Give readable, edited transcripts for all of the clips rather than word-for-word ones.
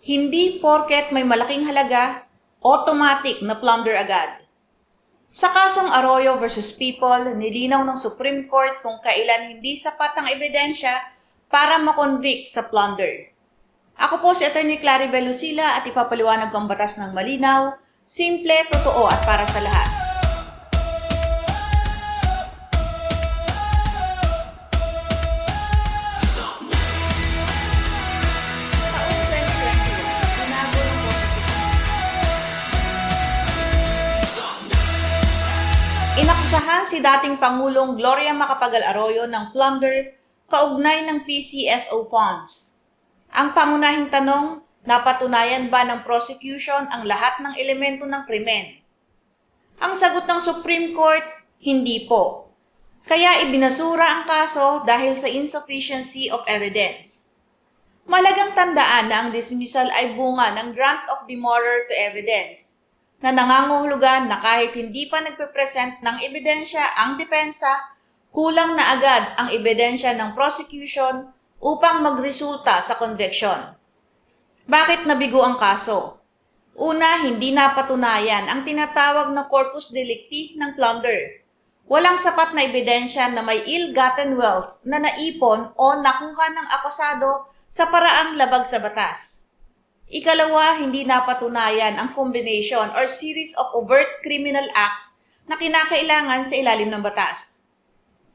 Hindi porket may malaking halaga, automatic na plunder agad. Sa kasong Arroyo versus People, nilinaw ng Supreme Court kung kailan hindi sapat ang ebidensya para makonvict sa plunder. Ako po si Atty. Claribel Lucila at ipapaliwanag ko ang batas ng malinaw, simple, totoo at para sa lahat. Taong 2021, binago ng Korte Suprema. Inakusahan si dating Pangulong Gloria Macapagal Arroyo ng plunder kaugnay ng PCSO funds. Ang pangunahing tanong, napatunayan ba ng prosecution ang lahat ng elemento ng krimen? Ang sagot ng Supreme Court, hindi po. Kaya ibinasura ang kaso dahil sa insufficiency of evidence. Malagang tandaan na ang dismissal ay bunga ng grant of demurrer to evidence, na nangangahulugan na kahit hindi pa nagpe-present ng ebidensya ang depensa, kulang na agad ang ebidensya ng prosecution upang magresulta sa conviction. Bakit nabigo ang kaso? Una, hindi napatunayan ang tinatawag na corpus delicti ng plunder. Walang sapat na ebidensya na may ill-gotten wealth na naipon o nakuha ng akusado sa paraang labag sa batas. Ikalawa, hindi napatunayan ang combination or series of overt criminal acts na kinakailangan sa ilalim ng batas.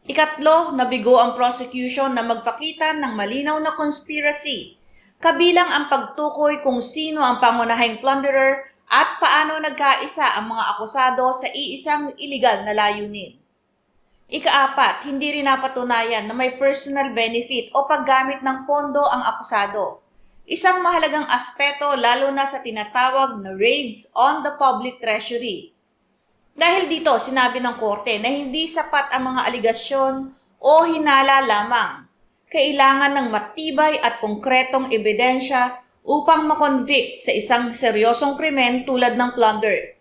Ikatlo, nabigo ang prosecution na magpakita ng malinaw na conspiracy, kabilang ang pagtukoy kung sino ang pangunahing plunderer at paano nagkaisa ang mga akusado sa iisang iligal na layunin. Ikaapat, hindi rin napatunayan na may personal benefit o paggamit ng pondo ang akusado. Isang mahalagang aspeto lalo na sa tinatawag na raids on the public treasury. Dahil dito, sinabi ng korte na hindi sapat ang mga aligasyon o hinala lamang. Kailangan ng matibay at konkretong ebidensya upang makonvict sa isang seryosong krimen tulad ng plunder.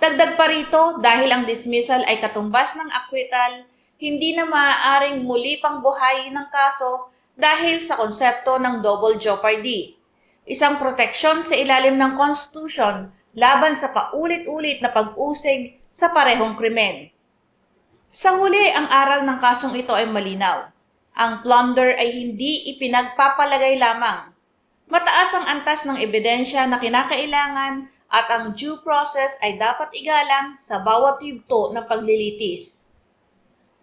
Dagdag pa rito, dahil ang dismissal ay katumbas ng acquittal, hindi na maaaring muli pang buhayin ng kaso dahil sa konsepto ng double jeopardy. Isang proteksyon sa ilalim ng Constitution laban sa paulit-ulit na pag-usig sa parehong krimen. Sa huli, ang aral ng kasong ito ay malinaw. Ang plunder ay hindi ipinagpapalagay lamang. Mataas ang antas ng ebidensya na kinakailangan at ang due process ay dapat igalang sa bawat yugto ng paglilitis.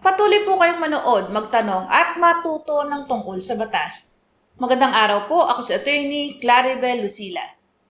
Patuloy po kayong manood, magtanong at matuto ng tungkol sa batas. Magandang araw po, ako si Atty. Claribel Lucila.